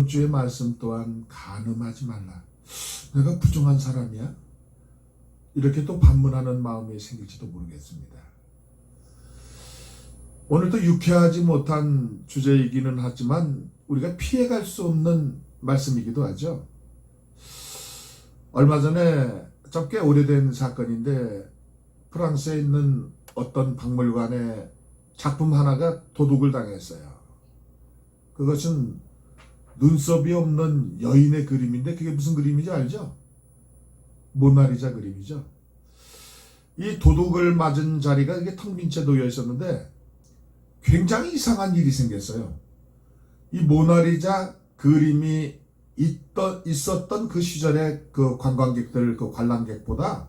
주의 말씀 또한 간음하지 말라. 내가 부정한 사람이야? 이렇게 또 반문하는 마음이 생길지도 모르겠습니다. 오늘도 유쾌하지 못한 주제이기는 하지만 우리가 피해갈 수 없는 말씀이기도 하죠. 얼마 전에 좀 꽤 오래된 사건인데 프랑스에 있는 어떤 박물관에 작품 하나가 도둑을 당했어요. 그것은 눈썹이 없는 여인의 그림인데 그게 무슨 그림인지 알죠? 모나리자 그림이죠. 이 도둑을 맞은 자리가 이게 텅 빈 채 놓여 있었는데 굉장히 이상한 일이 생겼어요. 이 모나리자 그림이 있었던 그 시절의 그 관광객들, 그 관람객보다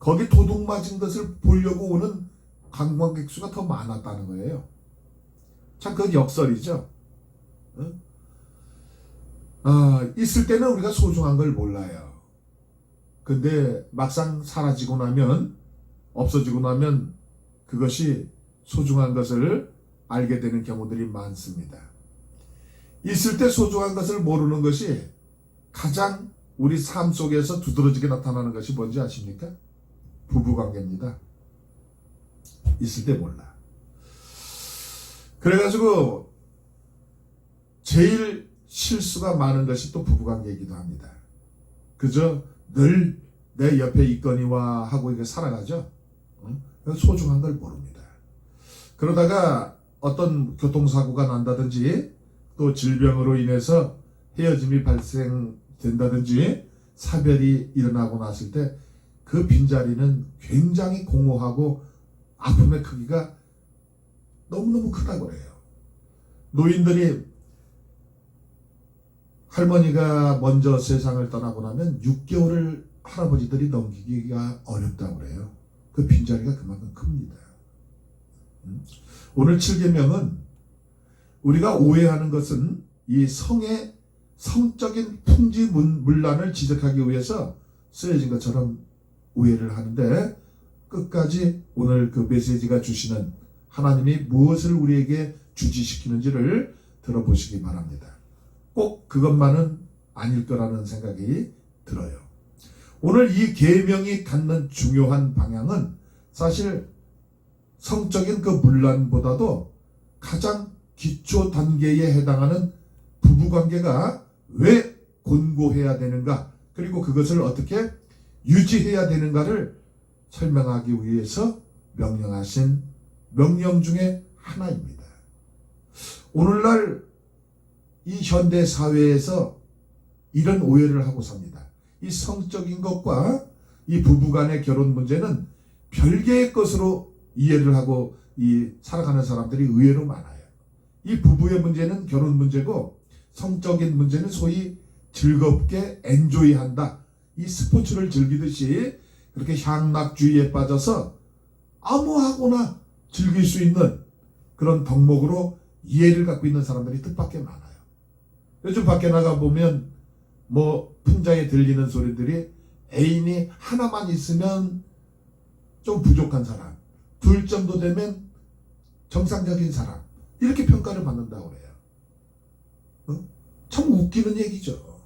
거기 도둑 맞은 것을 보려고 오는 관광객 수가 더 많았다는 거예요. 참 그건 역설이죠. 응? 있을 때는 우리가 소중한 걸 몰라요. 근데 막상 사라지고 나면, 없어지고 나면 그것이 소중한 것을 알게 되는 경우들이 많습니다. 있을 때 소중한 것을 모르는 것이 가장 우리 삶 속에서 두드러지게 나타나는 것이 뭔지 아십니까? 부부관계입니다. 있을 때 몰라. 그래가지고 제일 실수가 많은 것이 또 부부관계이기도 합니다. 그저 늘 내 옆에 있거니와 하고 이렇게 살아가죠. 소중한 걸 모릅니다. 그러다가 어떤 교통사고가 난다든지 또 질병으로 인해서 헤어짐이 발생된다든지 사별이 일어나고 났을 때 그 빈자리는 굉장히 공허하고 아픔의 크기가 너무너무 크다고 그래요. 노인들이 할머니가 먼저 세상을 떠나고 나면 6개월을 할아버지들이 넘기기가 어렵다고 그래요. 그 빈자리가 그만큼 큽니다. 오늘 7계명은 우리가 오해하는 것은 이 성의 성적인 풍지문란을 지적하기 위해서 쓰여진 것처럼 오해를 하는데 끝까지 오늘 그 메시지가 주시는 하나님이 무엇을 우리에게 주지시키는지를 들어보시기 바랍니다. 꼭 그것만은 아닐 거라는 생각이 들어요. 오늘 이 계명이 갖는 중요한 방향은 사실 성적인 그 문란보다도 가장 기초 단계에 해당하는 부부관계가 왜 곤고해야 되는가, 그리고 그것을 어떻게 유지해야 되는가를 설명하기 위해서 명령하신 명령 중에 하나입니다. 오늘날 이 현대 사회에서 이런 오해를 하고 삽니다. 이 성적인 것과 이 부부간의 결혼 문제는 별개의 것으로 이해를 하고 살아가는 사람들이 의외로 많아요. 이 부부의 문제는 결혼 문제고 성적인 문제는 소위 즐겁게 엔조이한다. 이 스포츠를 즐기듯이 그렇게 향락주의에 빠져서 아무하고나 즐길 수 있는 그런 덕목으로 이해를 갖고 있는 사람들이 뜻밖의 많아요. 요즘 밖에 나가보면 풍자에 들리는 소리들이 애인이 하나만 있으면 좀 부족한 사람, 둘 정도 되면 정상적인 사람, 이렇게 평가를 받는다고 그래요. 참 웃기는 얘기죠.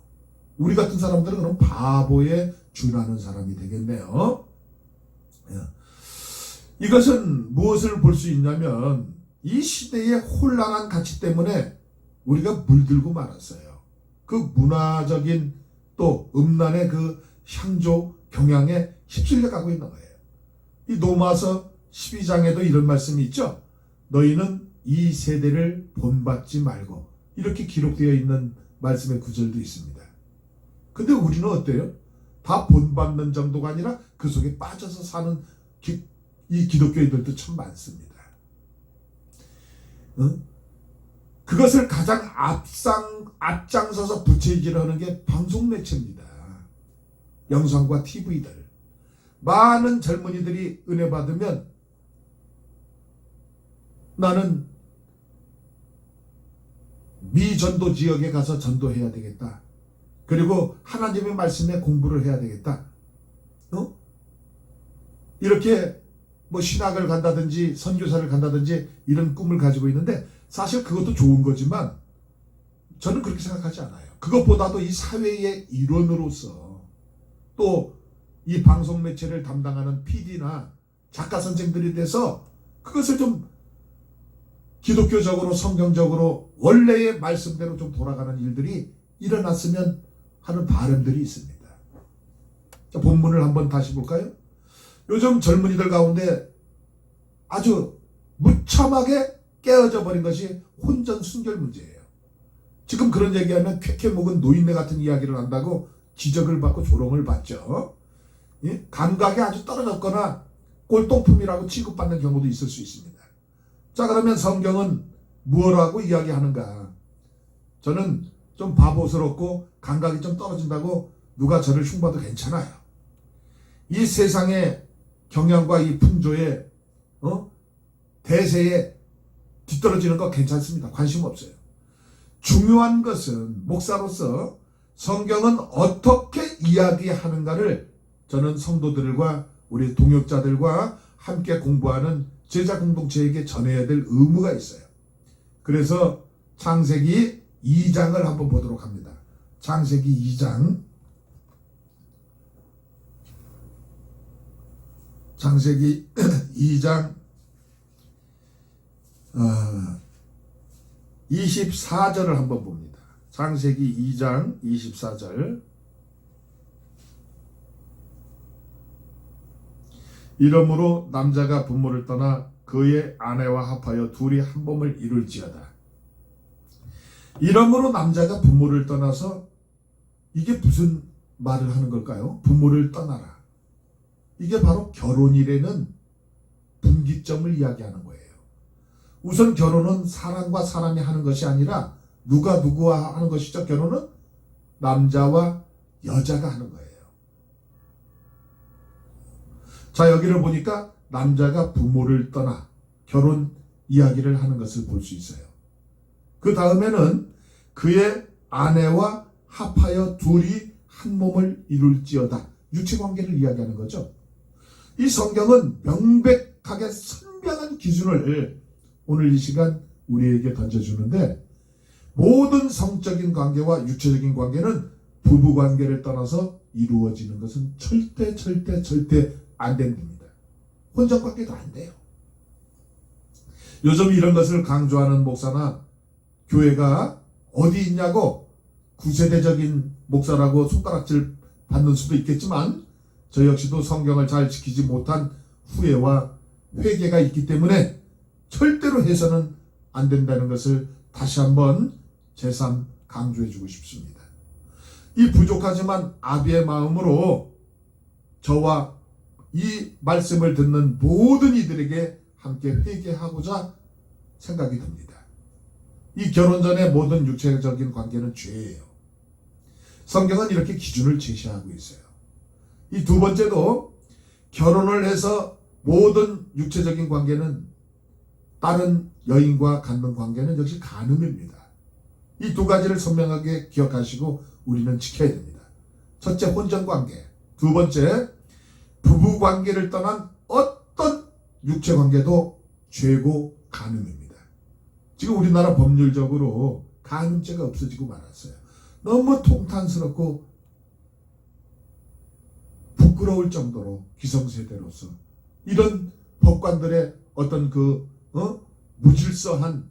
우리 같은 사람들은 그럼 바보에 준하는 사람이 되겠네요. 이것은 무엇을 볼 수 있냐면 이 시대의 혼란한 가치 때문에 우리가 물들고 말았어요. 그 문화적인 또 음란의 그 향조 경향에 휩쓸려 가고 있는 거예요. 이 로마서 12장에도 이런 말씀이 있죠. 너희는 이 세대를 본받지 말고, 이렇게 기록되어 있는 말씀의 구절도 있습니다. 근데 우리는 어때요? 다 본받는 정도가 아니라 그 속에 빠져서 사는 이 기독교인들도 참 많습니다. 그것을 가장 앞장서서 부채질을 하는 게 방송 매체입니다. 영상과 TV들. 많은 젊은이들이 은혜 받으면 나는 미전도 지역에 가서 전도해야 되겠다. 그리고 하나님의 말씀에 공부를 해야 되겠다. 이렇게 신학을 간다든지 선교사를 간다든지 이런 꿈을 가지고 있는데 사실 그것도 좋은 거지만 저는 그렇게 생각하지 않아요. 그것보다도 이 사회의 일원으로서 또 이 방송 매체를 담당하는 PD나 작가 선생들이 돼서 그것을 좀 기독교적으로 성경적으로 원래의 말씀대로 좀 돌아가는 일들이 일어났으면 하는 바람들이 있습니다. 자, 본문을 한번 다시 볼까요? 요즘 젊은이들 가운데 아주 무참하게 깨어져 버린 것이 혼전 순결 문제예요. 지금 그런 얘기하면 쾌쾌 먹은 노인네 같은 이야기를 한다고 지적을 받고 조롱을 받죠. 예? 감각이 아주 떨어졌거나 꼴통품이라고 취급받는 경우도 있을 수 있습니다. 자, 그러면 성경은 무엇라고 이야기하는가? 저는 좀 바보스럽고 감각이 좀 떨어진다고 누가 저를 흉봐도 괜찮아요. 이 세상의 경향과 이 풍조에 대세에 뒤떨어지는 거 괜찮습니다. 관심 없어요. 중요한 것은 목사로서 성경은 어떻게 이야기하는가를 저는 성도들과 우리 동역자들과 함께 공부하는 제자 공동체에게 전해야 될 의무가 있어요. 그래서 창세기 2장을 한번 보도록 합니다. 창세기 2장. 창세기 2장 24절을 한번 봅니다. 창세기 2장 24절. 이러므로 남자가 부모를 떠나 그의 아내와 합하여 둘이 한 몸을 이룰지어다. 이러므로 남자가 부모를 떠나서 이게 무슨 말을 하는 걸까요? 부모를 떠나라. 이게 바로 결혼이라는 분기점을 이야기하는 거예요. 우선 결혼은 사람과 사람이 하는 것이 아니라 누가 누구와 하는 것이죠. 결혼은 남자와 여자가 하는 거예요. 자, 여기를 보니까 남자가 부모를 떠나 결혼 이야기를 하는 것을 볼 수 있어요. 그 다음에는 그의 아내와 합하여 둘이 한 몸을 이룰지어다. 육체관계를 이야기하는 거죠. 이 성경은 명백하게 선명한 기준을 오늘 이 시간 우리에게 던져주는데, 모든 성적인 관계와 육체적인 관계는 부부관계를 떠나서 이루어지는 것은 절대 안 됩니다. 혼전관계도 안 돼요. 요즘 이런 것을 강조하는 목사나 교회가 어디 있냐고 구세대적인 목사라고 손가락질 받는 수도 있겠지만, 저 역시도 성경을 잘 지키지 못한 후회와 회개가 있기 때문에 절대로 해서는 안 된다는 것을 다시 한번 재삼 강조해주고 싶습니다. 이 부족하지만 아비의 마음으로 저와 이 말씀을 듣는 모든 이들에게 함께 회개하고자 생각이 듭니다. 이 결혼 전의 모든 육체적인 관계는 죄예요. 성경은 이렇게 기준을 제시하고 있어요. 이 두 번째도 결혼을 해서 모든 육체적인 관계는 다른 여인과 갖는 관계는 역시 간음입니다. 이 두 가지를 선명하게 기억하시고 우리는 지켜야 됩니다. 첫째, 혼전관계. 두 번째, 부부관계를 떠난 어떤 육체관계도 죄고 간음입니다. 지금 우리나라 법률적으로 간음죄가 없어지고 말았어요. 너무 통탄스럽고 부끄러울 정도로 기성세대로서 이런 법관들의 어떤 무질서한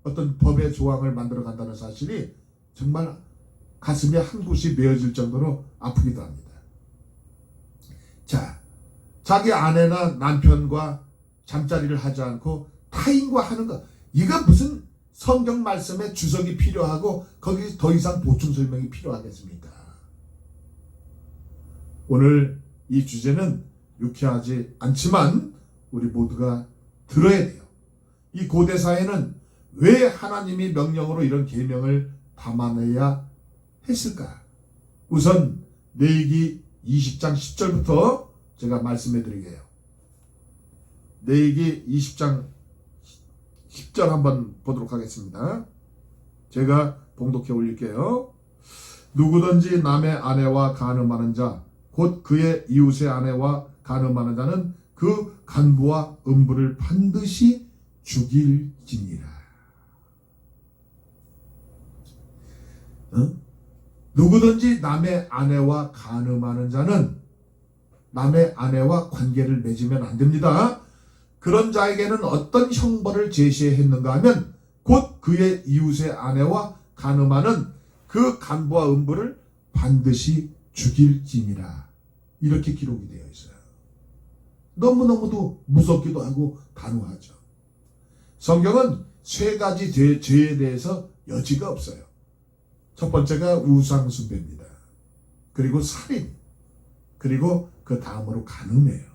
어떤 법의 조항을 만들어 간다는 사실이 정말 가슴에 한 곳이 메어질 정도로 아프기도 합니다. 자, 자기 아내나 남편과 잠자리를 하지 않고 타인과 하는 것, 이거 무슨 성경 말씀에 주석이 필요하고 거기 더 이상 보충 설명이 필요하겠습니까? 오늘 이 주제는 유쾌하지 않지만 우리 모두가 들어야 돼요. 이 고대 사회는 왜 하나님이 명령으로 이런 계명을 담아내야 했을까? 우선 레위기 20장 10절부터 제가 말씀해 드리게요. 레위기 20장 10절 한번 보도록 하겠습니다. 제가 봉독해 올릴게요. 누구든지 남의 아내와 간음하는 자, 곧 그의 이웃의 아내와 간음하는 자는 그 간부와 음부를 반드시 죽일지니라. 어? 누구든지 남의 아내와 간음하는 자는 남의 아내와 관계를 맺으면 안 됩니다. 그런 자에게는 어떤 형벌을 제시했는가 하면 곧 그의 이웃의 아내와 간음하는 그 간부와 음부를 반드시 죽일지니라. 이렇게 기록이 되어 있어요. 너무너무도 무섭기도 하고 단호하죠. 성경은 세 가지 죄에 대해서 여지가 없어요. 첫 번째가 우상 숭배입니다. 그리고 살인, 그리고 그 다음으로 간음이에요.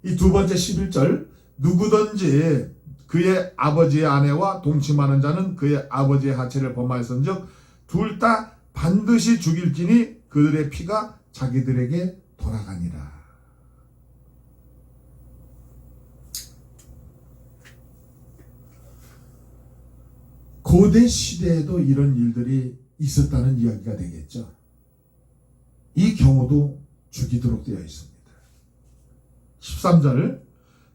이 두 번째 11절, 누구든지 그의 아버지의 아내와 동침하는 자는 그의 아버지의 하체를 범하였은즉 둘 다 반드시 죽일지니 그들의 피가 자기들에게 돌아가니라. 고대 시대에도 이런 일들이 있었다는 이야기가 되겠죠. 이 경우도 죽이도록 되어 있습니다. 13절,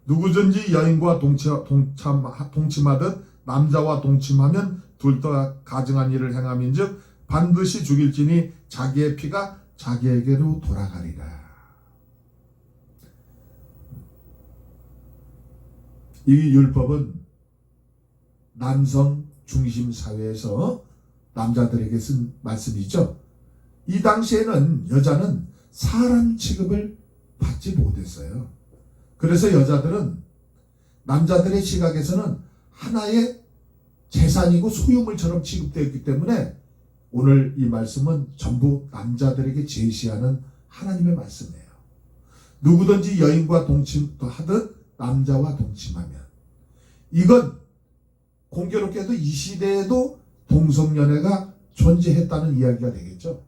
누구든지 여인과 동침하듯 남자와 동침하면 둘 다 가증한 일을 행함인즉 반드시 죽일지니 자기의 피가 자기에게로 돌아가리라. 이 율법은 남성 중심 사회에서 남자들에게 쓴 말씀이죠. 이 당시에는 여자는 사람 취급을 받지 못했어요. 그래서 여자들은 남자들의 시각에서는 하나의 재산이고 소유물처럼 취급되었기 때문에 오늘 이 말씀은 전부 남자들에게 제시하는 하나님의 말씀이에요. 누구든지 여인과 동침하듯 남자와 동침하면, 이건 공교롭게도 이 시대에도 동성연애가 존재했다는 이야기가 되겠죠.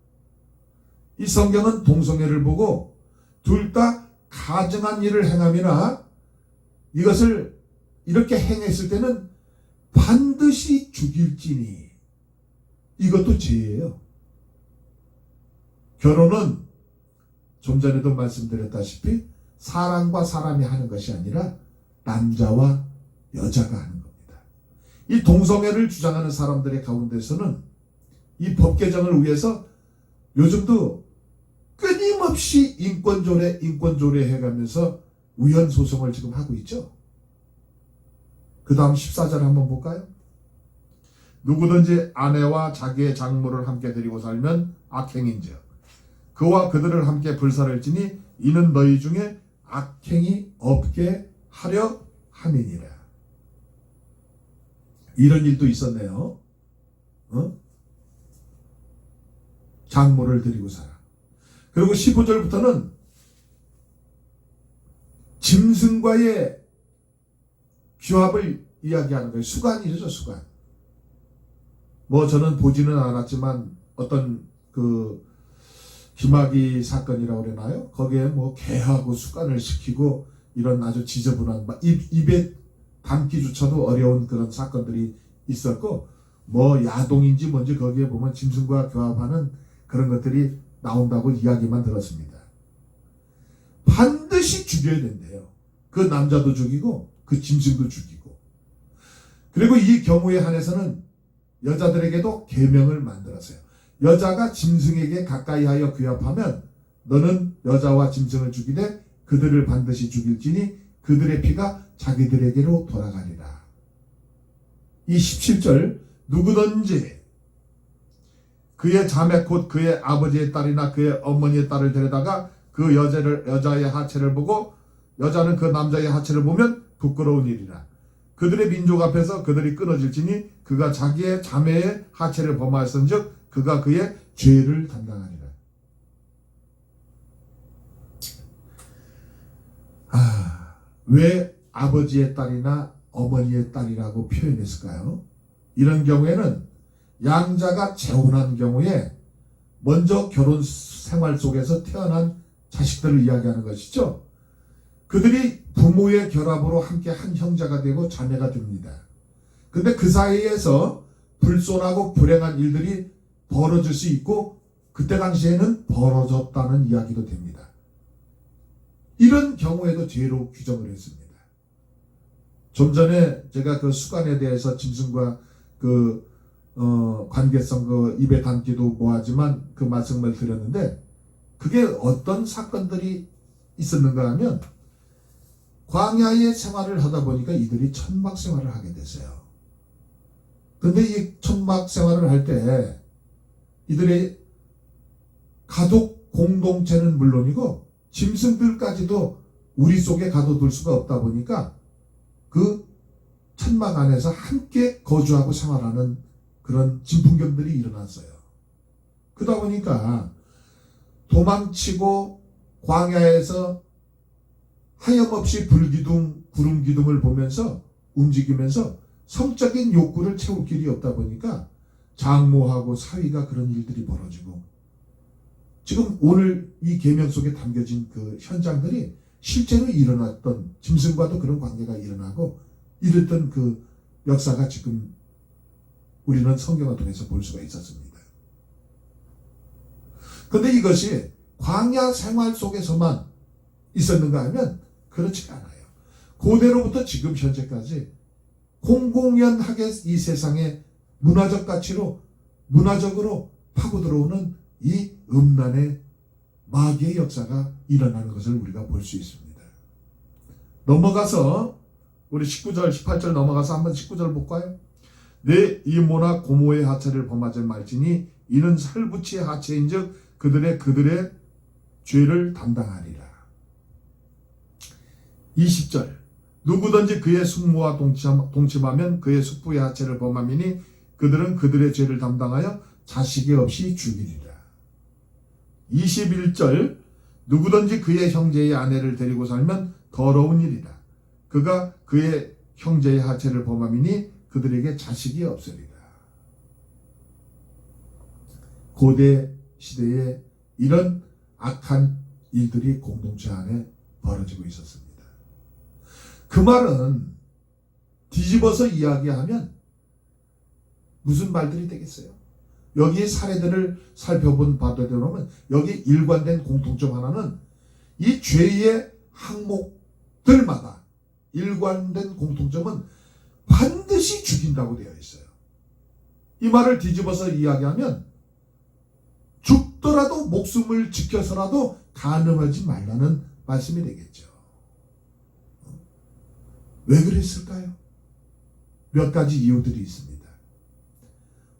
이 성경은 동성애를 보고 둘 다 가증한 일을 행함이나 이것을 이렇게 행했을 때는 반드시 죽일지니, 이것도 죄예요. 결혼은 좀 전에도 말씀드렸다시피 사람과 사람이 하는 것이 아니라 남자와 여자가 하는 겁니다. 이 동성애를 주장하는 사람들의 가운데서는 이 법 개정을 위해서 요즘도 끊임없이 인권조례 해가면서 위헌소송을 지금 하고 있죠. 그 다음 14절 한번 볼까요? 누구든지 아내와 자기의 장모를 함께 데리고 살면 악행인즉 그와 그들을 함께 불살을지니 이는 너희 중에 악행이 없게 하려 함이니라. 이런 일도 있었네요. 장모를 데리고 살아. 그리고 15절부터는 짐승과의 규합을 이야기하는 거예요. 수간이죠, 수간. 뭐 저는 보지는 않았지만 어떤 그 김학의 사건이라고 그러나요? 거기에 뭐 개하고 수간을 시키고 이런 아주 지저분한 입에 담기조차도 어려운 그런 사건들이 있었고, 뭐 야동인지 뭔지 거기에 보면 짐승과 교합하는 그런 것들이 나온다고 이야기만 들었습니다. 반드시 죽여야 된대요. 그 남자도 죽이고 그 짐승도 죽이고. 그리고 이 경우에 한해서는 여자들에게도 계명을 만들었어요. 여자가 짐승에게 가까이 하여 규합하면 너는 여자와 짐승을 죽이되 그들을 반드시 죽일지니 그들의 피가 자기들에게로 돌아가리라. 이 17절, 누구든지 그의 자매 곧 그의 아버지의 딸이나 그의 어머니의 딸을 데려다가 그 여자의 하체를 보고 여자는 그 남자의 하체를 보면 부끄러운 일이라. 그들의 민족 앞에서 그들이 끊어질지니 그가 자기의 자매의 하체를 범하였은즉 그가 그의 죄를 담당하리라. 왜 아버지의 딸이나 어머니의 딸이라고 표현했을까요? 이런 경우에는 양자가 재혼한 경우에 먼저 결혼 생활 속에서 태어난 자식들을 이야기하는 것이죠. 그들이 부모의 결합으로 함께 한 형제가 되고 자매가 됩니다. 근데 그 사이에서 불손하고 불행한 일들이 벌어질 수 있고 그때 당시에는 벌어졌다는 이야기도 됩니다. 이런 경우에도 죄로 규정을 했습니다. 좀 전에 제가 그 수간에 대해서 짐승과 그 관계성 입에 담기도 뭐하지만 그 말씀을 드렸는데, 그게 어떤 사건들이 있었는가 하면 광야의 생활을 하다 보니까 이들이 천막 생활을 하게 됐어요. 근데 이 천막 생활을 할 때 이들의 가족 공동체는 물론이고 짐승들까지도 우리 속에 가둬둘 수가 없다 보니까 그 천막 안에서 함께 거주하고 생활하는 그런 진풍경들이 일어났어요. 그러다 보니까 도망치고 광야에서 하염없이 불기둥, 구름기둥을 보면서 움직이면서 성적인 욕구를 채울 길이 없다 보니까 장모하고 사위가 그런 일들이 벌어지고, 지금 오늘 이 계명 속에 담겨진 그 현장들이 실제로 일어났던, 짐승과도 그런 관계가 일어나고 이랬던 그 역사가 지금 우리는 성경을 통해서 볼 수가 있었습니다. 그런데 이것이 광야 생활 속에서만 있었는가 하면 그렇지가 않아요. 고대로부터 지금 현재까지 공공연하게 이 세상에 문화적 가치로, 문화적으로 파고 들어오는 이 음란의 마귀의 역사가 일어나는 것을 우리가 볼 수 있습니다. 넘어가서 우리 19절 18절 넘어가서 한번 19절 볼까요? 내 이모나 고모의 하체를 범하지 말지니 이는 살부치의 하체인즉 그들의 죄를 담당하리라. 20절 누구든지 그의 숙모와 동침하면 그의 숙부의 하체를 범함이니 그들은 그들의 죄를 담당하여 자식이 없이 죽이리라. 21절 누구든지 그의 형제의 아내를 데리고 살면 더러운 일이라. 그가 그의 형제의 하체를 범함이니 그들에게 자식이 없으리라. 고대 시대에 이런 악한 일들이 공동체 안에 벌어지고 있었습니다. 그 말은 뒤집어서 이야기하면 무슨 말들이 되겠어요? 여기에 사례들을 살펴본 바에 따르면 여기 일관된 공통점 하나는 이 죄의 항목들마다 일관된 공통점은 반드시 죽인다고 되어 있어요. 이 말을 뒤집어서 이야기하면 죽더라도 목숨을 지켜서라도 간음하지 말라는 말씀이 되겠죠. 왜 그랬을까요? 몇 가지 이유들이 있습니다.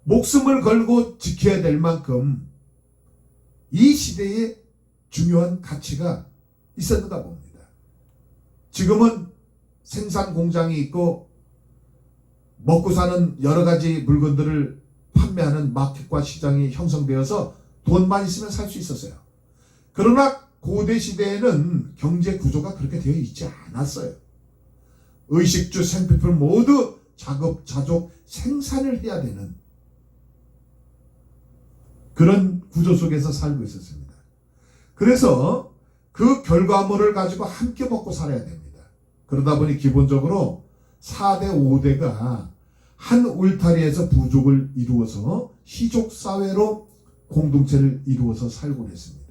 목숨을 걸고 지켜야 될 만큼 이 시대에 중요한 가치가 있었는가 봅니다. 지금은 생산 공장이 있고 먹고 사는 여러 가지 물건들을 판매하는 마켓과 시장이 형성되어서 돈만 있으면 살 수 있었어요. 그러나 고대 시대에는 경제 구조가 그렇게 되어 있지 않았어요. 의식주, 생필품 모두 자급자족 생산을 해야 되는 그런 구조 속에서 살고 있었습니다. 그래서 그 결과물을 가지고 함께 먹고 살아야 됩니다. 그러다 보니 기본적으로 4대 5대가 한 울타리에서 부족을 이루어서 시족사회로 공동체를 이루어서 살곤 했습니다.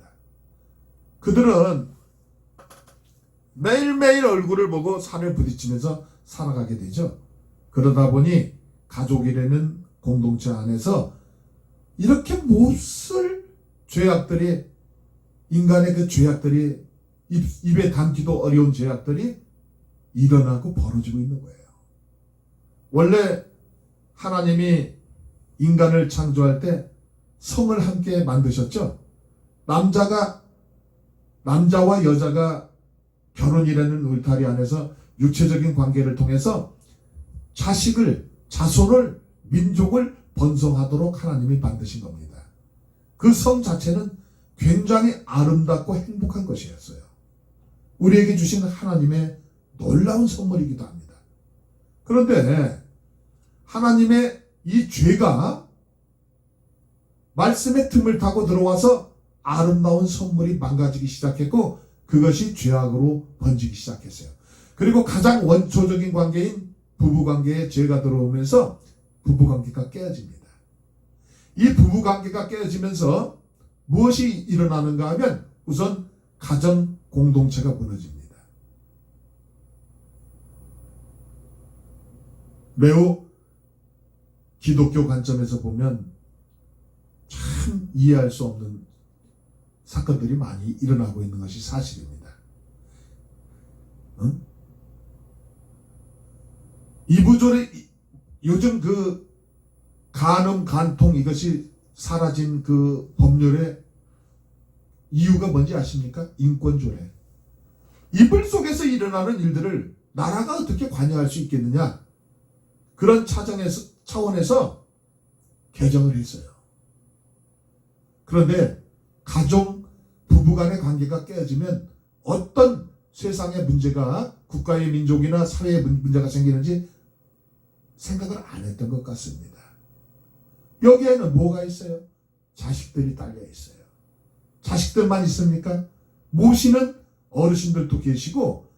그들은 매일매일 얼굴을 보고 산을 부딪히면서 살아가게 되죠. 그러다 보니 가족이라는 공동체 안에서 이렇게 몹쓸 죄악들이, 인간의 그 죄악들이, 입에 담기도 어려운 죄악들이 일어나고 벌어지고 있는 거예요. 원래 하나님이 인간을 창조할 때 성을 함께 만드셨죠. 남자와 여자가 결혼이라는 울타리 안에서 육체적인 관계를 통해서 자손을, 민족을 번성하도록 하나님이 만드신 겁니다. 그 성 자체는 굉장히 아름답고 행복한 것이었어요. 우리에게 주신 하나님의 놀라운 선물이기도 합니다. 그런데 하나님의 이 죄가 말씀의 틈을 타고 들어와서 아름다운 선물이 망가지기 시작했고 그것이 죄악으로 번지기 시작했어요. 그리고 가장 원초적인 관계인 부부관계에 죄가 들어오면서 부부관계가 깨어집니다. 이 부부관계가 깨어지면서 무엇이 일어나는가 하면 우선 가정 공동체가 무너집니다. 매우 기독교 관점에서 보면 참 이해할 수 없는 사건들이 많이 일어나고 있는 것이 사실입니다. 응? 이부조리 요즘 그 간음, 간통 이것이 사라진 그 법률의 이유가 뭔지 아십니까? 인권조례. 이불 속에서 일어나는 일들을 나라가 어떻게 관여할 수 있겠느냐? 그런 차원에서 개정을 했어요. 그런데 가족, 부부간의 관계가 깨어지면 어떤 세상의 문제가 국가의 민족이나 사회의 문제가 생기는지 생각을 안 했던 것 같습니다. 여기에는 뭐가 있어요? 자식들이 딸려 있어요. 자식들만 있습니까? 모시는 어르신들도 계시고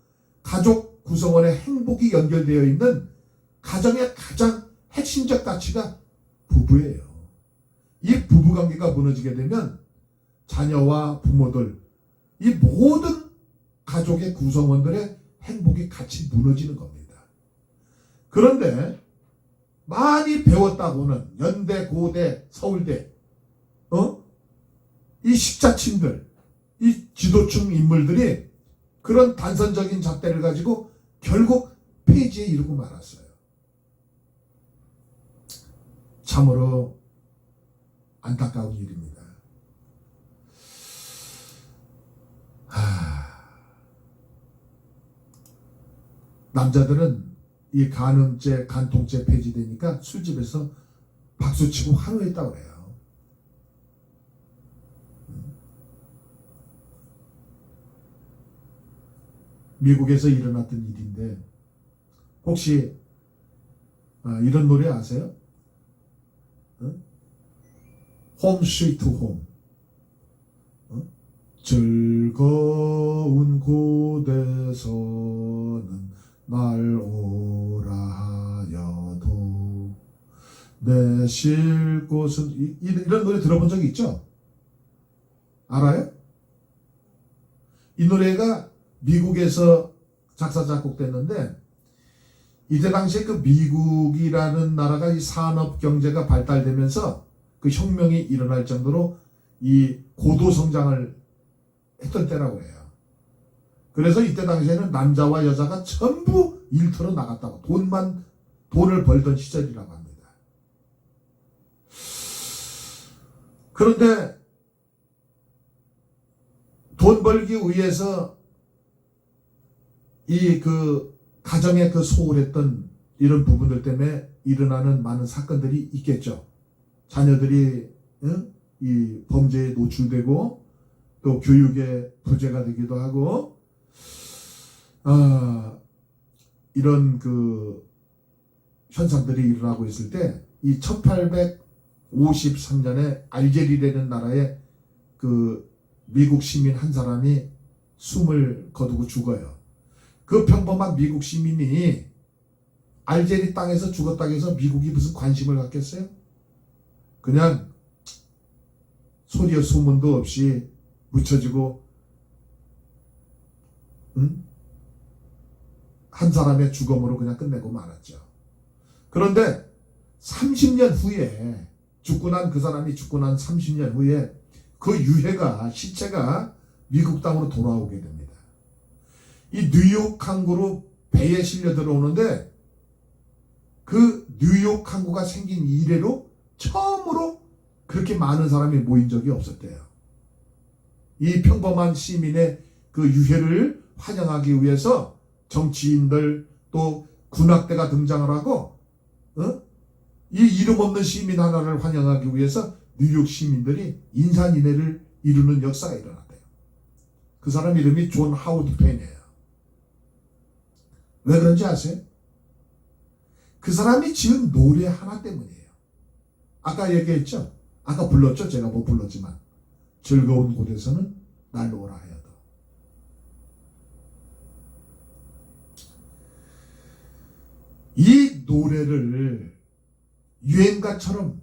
가족 구성원의 행복이 연결되어 있는 가정의 가장 핵심적 가치가 부부예요. 이 부부관계가 무너지게 되면 자녀와 부모들, 이 모든 가족의 구성원들의 행복이 같이 무너지는 겁니다. 그런데 많이 배웠다고는 연대, 고대, 서울대, 이 식자층들, 이 지도층 인물들이 그런 단선적인 잣대를 가지고 결국 폐지에 이르고 말았어요. 참으로 안타까운 일입니다. 남자들은 이 간음죄, 간통죄 폐지되니까 술집에서 박수치고 환호했다고 그래요. 미국에서 일어났던 일인데 혹시 이런 노래 아세요? 홈 스위트 홈. 즐거운 곳에서는 날 오라 하여도 내 쉴 곳은 이런 노래 들어본 적 있죠? 알아요? 이 노래가 미국에서 작사 작곡됐는데 이때 당시에 그 미국이라는 나라가 이 산업 경제가 발달되면서 그 혁명이 일어날 정도로 이 고도 성장을 했던 때라고 해요. 그래서 이때 당시에는 남자와 여자가 전부 일터로 나갔다고 돈을 벌던 시절이라고 합니다. 그런데 돈 벌기 위해서 이 그 가정에 그 소홀했던 이런 부분들 때문에 일어나는 많은 사건들이 있겠죠. 자녀들이 이 범죄에 노출되고 또 교육의 부재가 되기도 하고 이런 그 현상들이 일어나고 있을 때 이 1853년에 알제리라는 나라의 그 미국 시민 한 사람이 숨을 거두고 죽어요. 그 평범한 미국 시민이 알제리 땅에서 죽었다고 해서 미국이 무슨 관심을 갖겠어요? 그냥 소리와 소문도 없이 묻혀지고 한 사람의 죽음으로 그냥 끝내고 말았죠. 그런데 30년 후에 그 사람이 죽고 난 30년 후에 그 시체가 미국 땅으로 돌아오게 됩니다. 이 뉴욕 항구로 배에 실려 들어오는데 그 뉴욕 항구가 생긴 이래로 처음으로 그렇게 많은 사람이 모인 적이 없었대요. 이 평범한 시민의 그 유해를 환영하기 위해서 정치인들 또 군악대가 등장을 하고 이 이름 없는 시민 하나를 환영하기 위해서 뉴욕 시민들이 인산인해를 이루는 역사가 일어났대요. 그 사람 이름이 존 하워드 펜이에요. 왜 그런지 아세요? 그 사람이 지은 노래 하나 때문이에요. 아까 얘기했죠? 아까 불렀죠? 제가 못 불렀지만 즐거운 곳에서는 날 오라 하여도. 이 노래를 유행가처럼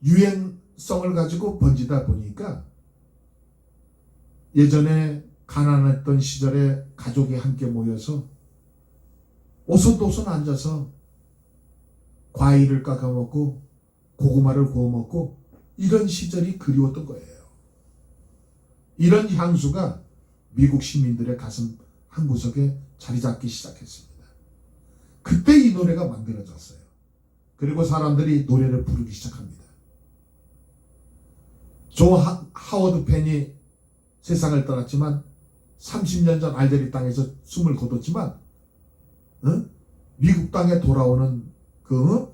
유행성을 가지고 번지다 보니까 예전에 가난했던 시절에 가족이 함께 모여서 오손도손 앉아서 과일을 깎아 먹고 고구마를 구워 먹고 이런 시절이 그리웠던 거예요. 이런 향수가 미국 시민들의 가슴 한구석에 자리 잡기 시작했습니다. 그때 이 노래가 만들어졌어요. 그리고 사람들이 노래를 부르기 시작합니다. 조 하워드 펜이 세상을 떠났지만 30년 전 알제리 땅에서 숨을 거뒀지만 미국 땅에 돌아오는 그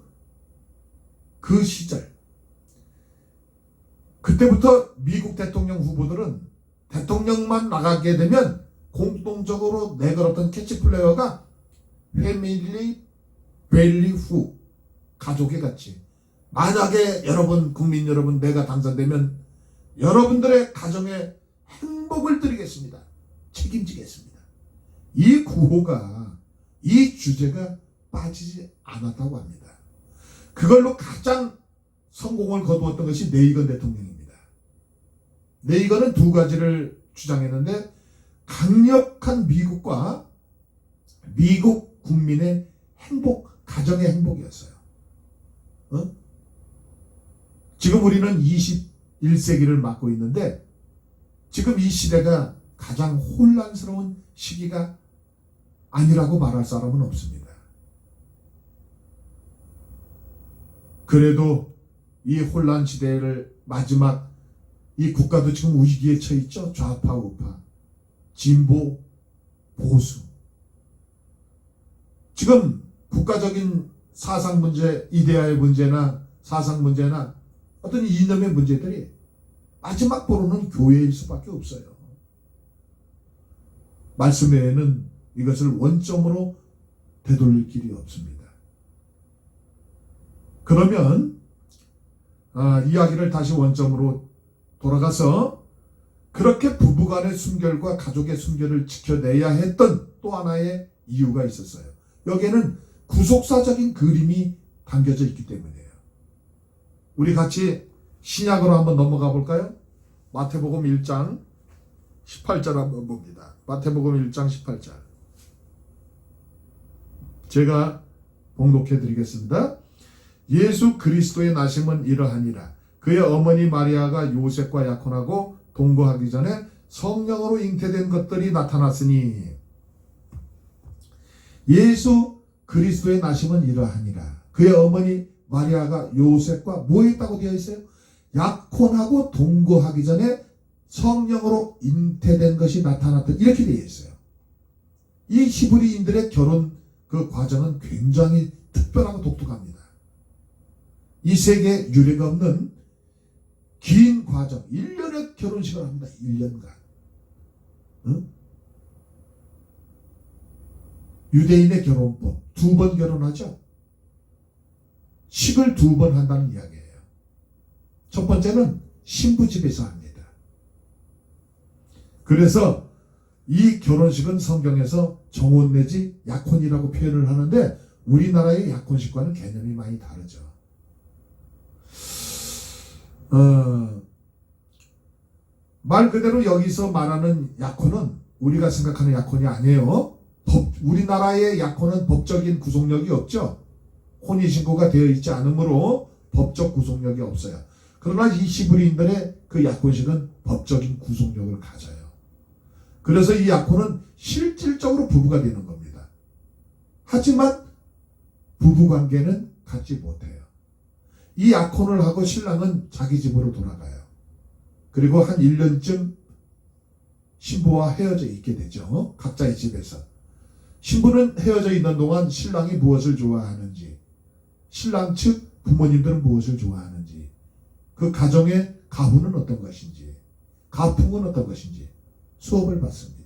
시절, 그때부터 미국 대통령 후보들은 대통령만 나가게 되면 공통적으로 내걸었던 캐치플레이어가 패밀리 밸류, 가족의 가치. 만약에 여러분, 국민 여러분, 내가 당선되면 여러분들의 가정에 행복을 드리겠습니다. 책임지겠습니다. 이 구호가, 이 주제가 빠지지 않았다고 합니다. 그걸로 가장 성공을 거두었던 것이 레이건 대통령입니다. 레이건은 두 가지를 주장했는데, 강력한 미국과 미국 국민의 행복, 가정의 행복이었어요. 지금 우리는 21세기를 맞고 있는데 지금 이 시대가 가장 혼란스러운 시기가 아니라고 말할 사람은 없습니다. 그래도 이 혼란 시대를 마지막, 이 국가도 지금 위기에 처해 있죠. 좌파 우파, 진보 보수. 지금 국가적인 사상 문제, 이데아의 문제나 사상 문제나 어떤 이념의 문제들이 마지막 보루는 교회일 수밖에 없어요. 말씀 외에는 이것을 원점으로 되돌릴 길이 없습니다. 그러면 이야기를 다시 원점으로 돌아가서 그렇게 부부간의 순결과 가족의 순결을 지켜내야 했던 또 하나의 이유가 있었어요. 여기에는 구속사적인 그림이 담겨져 있기 때문이에요. 우리 같이 신약으로 한번 넘어가 볼까요? 마태복음 1장 18절 한번 봅니다. 마태복음 1장 18절. 제가 봉독해 드리겠습니다. 예수 그리스도의 나심은 이러하니라. 그의 어머니 마리아가 요셉과 약혼하고 동거하기 전에 성령으로 잉태된 것들이 나타났으니, 예수 그리스도의 나심은 이러하니라. 그의 어머니 마리아가 요셉과 뭐 했다고 되어 있어요? 약혼하고 동거하기 전에 성령으로 잉태된 것이 나타났다. 이렇게 되어 있어요. 이 히브리인들의 결혼 그 과정은 굉장히 특별하고 독특합니다. 이 세계에 유례가 없는 긴 과정, 1년의 결혼식을 합니다. 1년간. 유대인의 결혼법, 2번 결혼하죠. 식을 2번 한다는 이야기예요. 첫 번째는 신부 집에서 합니다. 그래서 이 결혼식은 성경에서 정혼 내지 약혼이라고 표현을 하는데 우리나라의 약혼식과는 개념이 많이 다르죠. 말 그대로 여기서 말하는 약혼은 우리가 생각하는 약혼이 아니에요. 우리나라의 약혼은 법적인 구속력이 없죠. 혼인신고가 되어 있지 않으므로 법적 구속력이 없어요. 그러나 이 히브리인들의 그 약혼식은 법적인 구속력을 가져요. 그래서 이 약혼은 실질적으로 부부가 되는 겁니다. 하지만 부부관계는 갖지 못해요. 이 약혼을 하고 신랑은 자기 집으로 돌아가요. 그리고 한 1년쯤 신부와 헤어져 있게 되죠. 각자의 집에서. 신부는 헤어져 있는 동안 신랑이 무엇을 좋아하는지, 신랑 측 부모님들은 무엇을 좋아하는지, 그 가정의 가훈은 어떤 것인지, 가풍은 어떤 것인지 수업을 받습니다.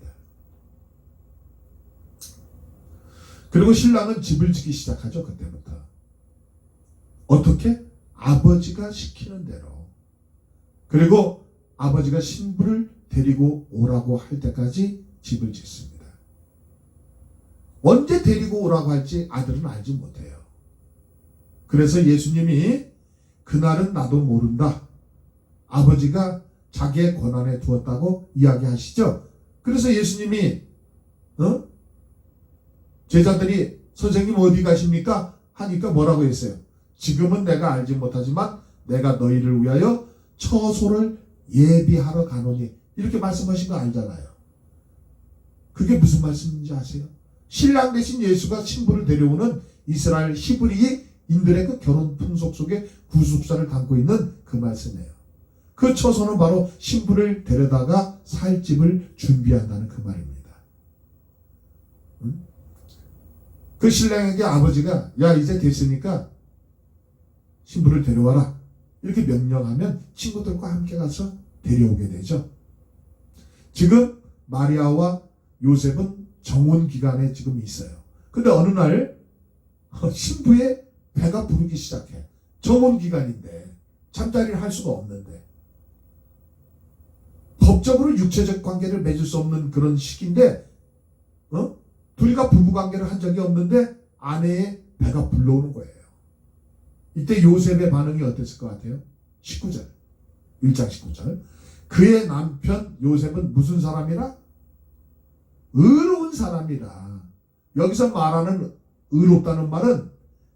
그리고 신랑은 집을 짓기 시작하죠. 그때부터. 어떻게? 아버지가 시키는 대로. 그리고 아버지가 신부를 데리고 오라고 할 때까지 집을 짓습니다. 언제 데리고 오라고 할지 아들은 알지 못해요. 그래서 예수님이 그날은 나도 모른다. 아버지가 자기의 권한에 두었다고 이야기하시죠. 그래서 예수님이 제자들이 선생님 어디 가십니까? 하니까 뭐라고 했어요? 지금은 내가 알지 못하지만 내가 너희를 위하여 처소를 예비하러 가노니 이렇게 말씀하신 거 알잖아요. 그게 무슨 말씀인지 아세요? 신랑 대신 예수가 신부를 데려오는 이스라엘 히브리인들의 그 결혼 풍속 속에 구속사를 담고 있는 그 말씀이에요. 그 처소는 바로 신부를 데려다가 살 집을 준비한다는 그 말입니다. 그 신랑에게 아버지가 야 이제 됐으니까 신부를 데려와라 이렇게 명령하면 친구들과 함께 가서 데려오게 되죠. 지금 마리아와 요셉은 정혼 기간에 지금 있어요. 근데 어느 날 신부의 배가 부르기 시작해. 정혼 기간인데 잠자리를 할 수가 없는데 법적으로 육체적 관계를 맺을 수 없는 그런 시기인데 둘이가 부부관계를 한 적이 없는데 아내의 배가 불러오는 거예요. 이때 요셉의 반응이 어땠을 것 같아요? 19절 1장 19절 그의 남편 요셉은 무슨 사람이라? 의로운 사람이라. 여기서 말하는 의롭다는 말은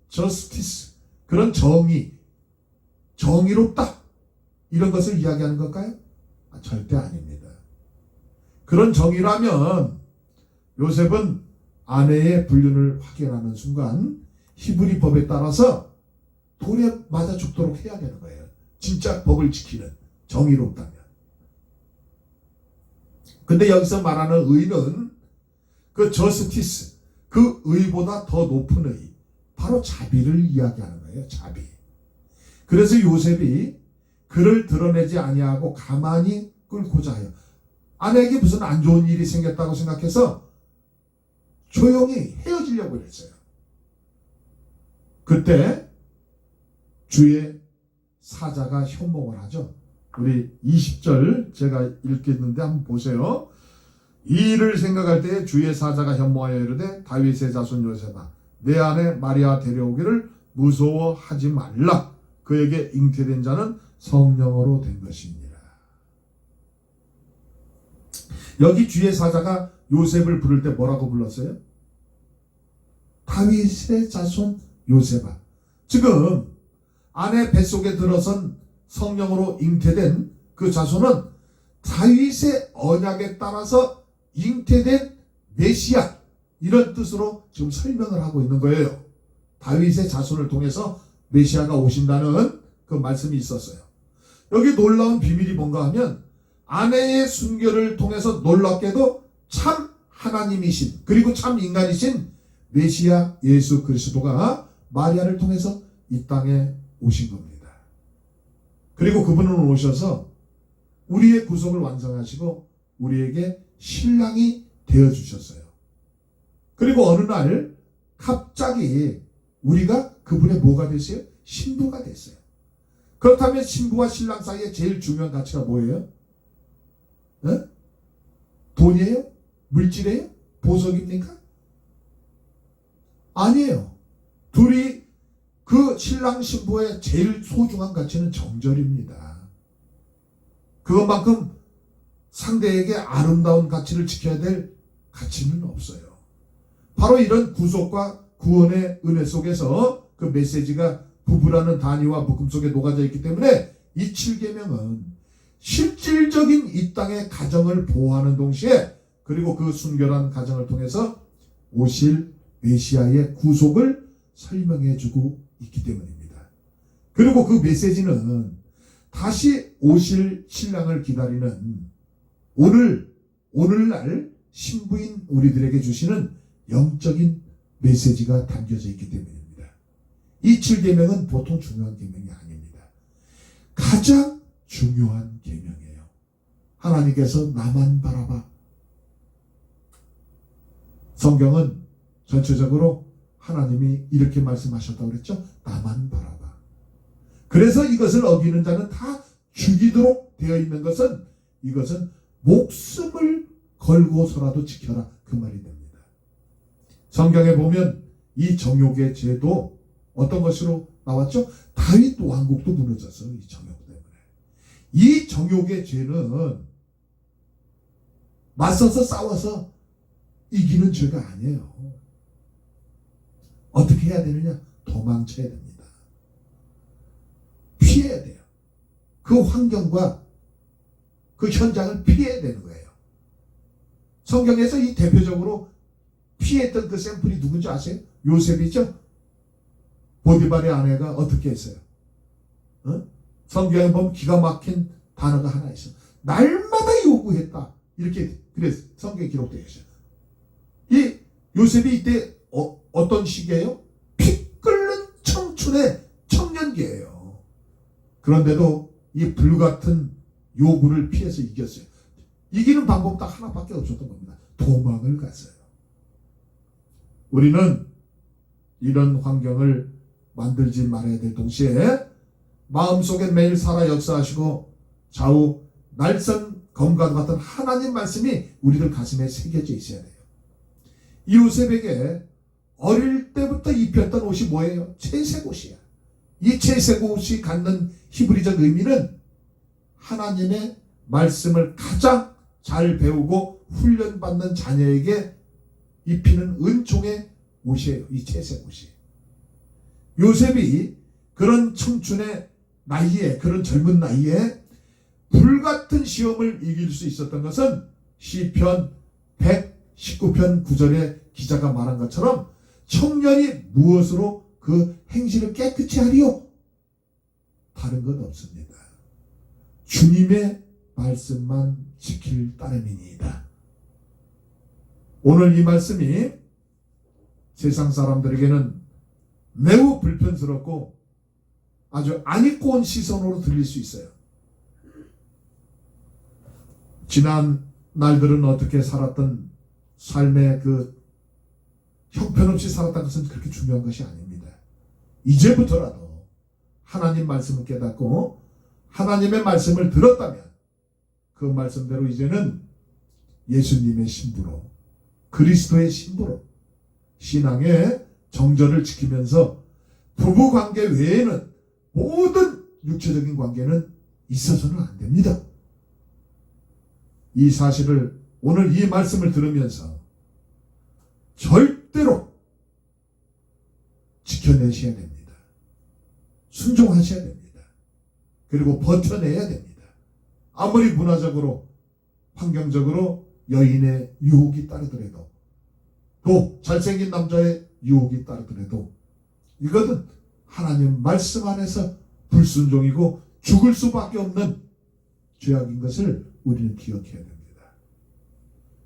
justice, 그런 정의롭다 이런 것을 이야기하는 걸까요? 절대 아닙니다. 그런 정의라면 요셉은 아내의 불륜을 확인하는 순간 히브리 법에 따라서 돌에 맞아 죽도록 해야 되는 거예요. 진짜 법을 지키는 정의롭다면. 근데 여기서 말하는 의는 그 저스티스, 그 의보다 더 높은 의, 바로 자비를 이야기하는 거예요. 자비. 그래서 요셉이 그를 드러내지 아니하고 가만히 끌고자 해요. 아내에게 무슨 안 좋은 일이 생겼다고 생각해서 조용히 헤어지려고 했어요. 그때 주의 사자가 현몽을 하죠. 우리 20절 제가 읽겠는데 한번 보세요. 이 일을 생각할 때 주의 사자가 현몽하여 이르되 다윗의 자손 요셉아 내 아내 마리아 데려오기를 무서워하지 말라. 그에게 잉태된 자는 성령으로 된 것입니다. 여기 주의 사자가 요셉을 부를 때 뭐라고 불렀어요? 다윗의 자손 요셉아. 지금 아내 뱃속에 들어선 성령으로 잉태된 그 자손은 다윗의 언약에 따라서 잉태된 메시아, 이런 뜻으로 지금 설명을 하고 있는 거예요. 다윗의 자손을 통해서 메시아가 오신다는 그 말씀이 있었어요. 여기 놀라운 비밀이 뭔가 하면 아내의 순결을 통해서 놀랍게도 참 하나님이신 그리고 참 인간이신 메시아 예수 그리스도가 마리아를 통해서 이 땅에 오신 겁니다. 그리고 그분은 오셔서 우리의 구속을 완성하시고 우리에게 신랑이 되어주셨어요. 그리고 어느 날 갑자기 우리가 그분의 뭐가 됐어요? 신부가 됐어요. 그렇다면 신부와 신랑 사이에 제일 중요한 가치가 뭐예요? 돈이에요? 물질이에요? 보석입니까? 아니에요. 둘이 그 신랑 신부의 제일 소중한 가치는 정절입니다. 그것만큼 상대에게 아름다운 가치를 지켜야 될 가치는 없어요. 바로 이런 구속과 구원의 은혜 속에서 그 메시지가 부부라는 단위와 묶음 속에 녹아져 있기 때문에 이 7계명은 실질적인 이 땅의 가정을 보호하는 동시에 그리고 그 순결한 가정을 통해서 오실 메시아의 구속을 설명해주고 있기 때문입니다. 그리고 그 메시지는 다시 오실 신랑을 기다리는 오늘날 신부인 우리들에게 주시는 영적인 메시지가 담겨져 있기 때문입니다. 이 7계명은 보통 중요한 계명이 아닙니다. 가장 중요한 계명이에요. 하나님께서 나만 바라봐. 성경은 전체적으로 하나님이 이렇게 말씀하셨다고 그랬죠. 나만 바라봐. 그래서 이것을 어기는 자는 다 죽이도록 되어 있는 것은 이것은 목숨을 걸고서라도 지켜라 그 말이 됩니다. 성경에 보면 이 정욕의 죄도 어떤 것으로 나왔죠? 다윗 왕국도 무너졌어요. 이 정욕 때문에. 이 정욕의 죄는 맞서서 싸워서 이기는 죄가 아니에요. 어떻게 해야 되느냐? 도망쳐야 됩니다. 그 환경과 그 현장을 피해야 되는 거예요. 성경에서 이 대표적으로 피했던 그 샘플이 누군지 아세요? 요셉이죠. 보디발의 아내가 어떻게 했어요? 성경에 보면 기가 막힌 단어가 하나 있어요. 날마다 요구했다. 이렇게 그래서 성경에 기록되어 있어요. 이 요셉이 이때 어떤 시기예요? 피 끓는 청춘의 청년기예요. 그런데도 이 불같은 요구를 피해서 이겼어요. 이기는 방법 딱 하나밖에 없었던 겁니다. 도망을 갔어요. 우리는 이런 환경을 만들지 말아야 될 동시에 마음속에 매일 살아 역사하시고 좌우 날선 검과 같은 하나님 말씀이 우리들 가슴에 새겨져 있어야 돼요. 이 요셉에게 어릴 때부터 입혔던 옷이 뭐예요? 채색 옷이야. 이 채색 옷이 갖는 히브리적 의미는 하나님의 말씀을 가장 잘 배우고 훈련받는 자녀에게 입히는 은총의 옷이에요. 이 채색 옷이. 요셉이 그런 청춘의 나이에, 그런 젊은 나이에 불같은 시험을 이길 수 있었던 것은 시편 119편 9절에 기자가 말한 것처럼 청년이 무엇으로 그 행실을 깨끗이 하리요? 다른 건 없습니다. 주님의 말씀만 지킬 따름이니이다. 오늘 이 말씀이 세상 사람들에게는 매우 불편스럽고 아주 안 입고 온 시선으로 들릴 수 있어요. 지난 날들은 어떻게 살았던 삶의 그 형편없이 살았다는 것은 그렇게 중요한 것이 아닙니다. 이제부터라도 하나님 말씀을 깨닫고 하나님의 말씀을 들었다면 그 말씀대로 이제는 예수님의 신부로, 그리스도의 신부로 신앙의 정절을 지키면서 부부관계 외에는 모든 육체적인 관계는 있어서는 안 됩니다. 이 사실을 오늘 이 말씀을 들으면서 절대로 지켜내셔야 됩니다. 순종하셔야 됩니다. 그리고 버텨내야 됩니다. 아무리 문화적으로 환경적으로 여인의 유혹이 따르더라도 또 잘생긴 남자의 유혹이 따르더라도 이것은 하나님 말씀 안에서 불순종이고 죽을 수밖에 없는 죄악인 것을 우리는 기억해야 됩니다.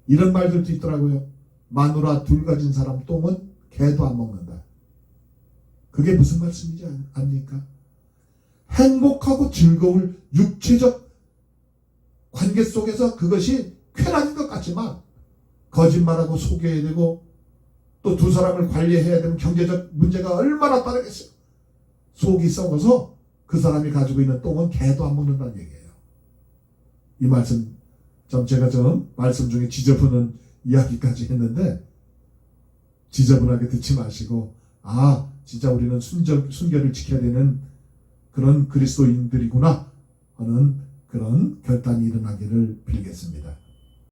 이런 말들도 있더라고요. 마누라 둘 가진 사람 똥은 개도 안 먹는다. 그게 무슨 말씀인지 압니까? 행복하고 즐거울 육체적 관계 속에서 그것이 쾌락인 것 같지만 거짓말하고 속여야 되고 또 두 사람을 관리해야 되는 경제적 문제가 얼마나 따르겠어요. 속이 썩어서 그 사람이 가지고 있는 똥은 개도 안 먹는다는 얘기예요. 이 말씀 제가 말씀 중에 지저분한 이야기까지 했는데 지저분하게 듣지 마시고 진짜 우리는 순결을 지켜야 되는 그런 그리스도인들이구나 하는 그런 결단이 일어나기를 빌겠습니다.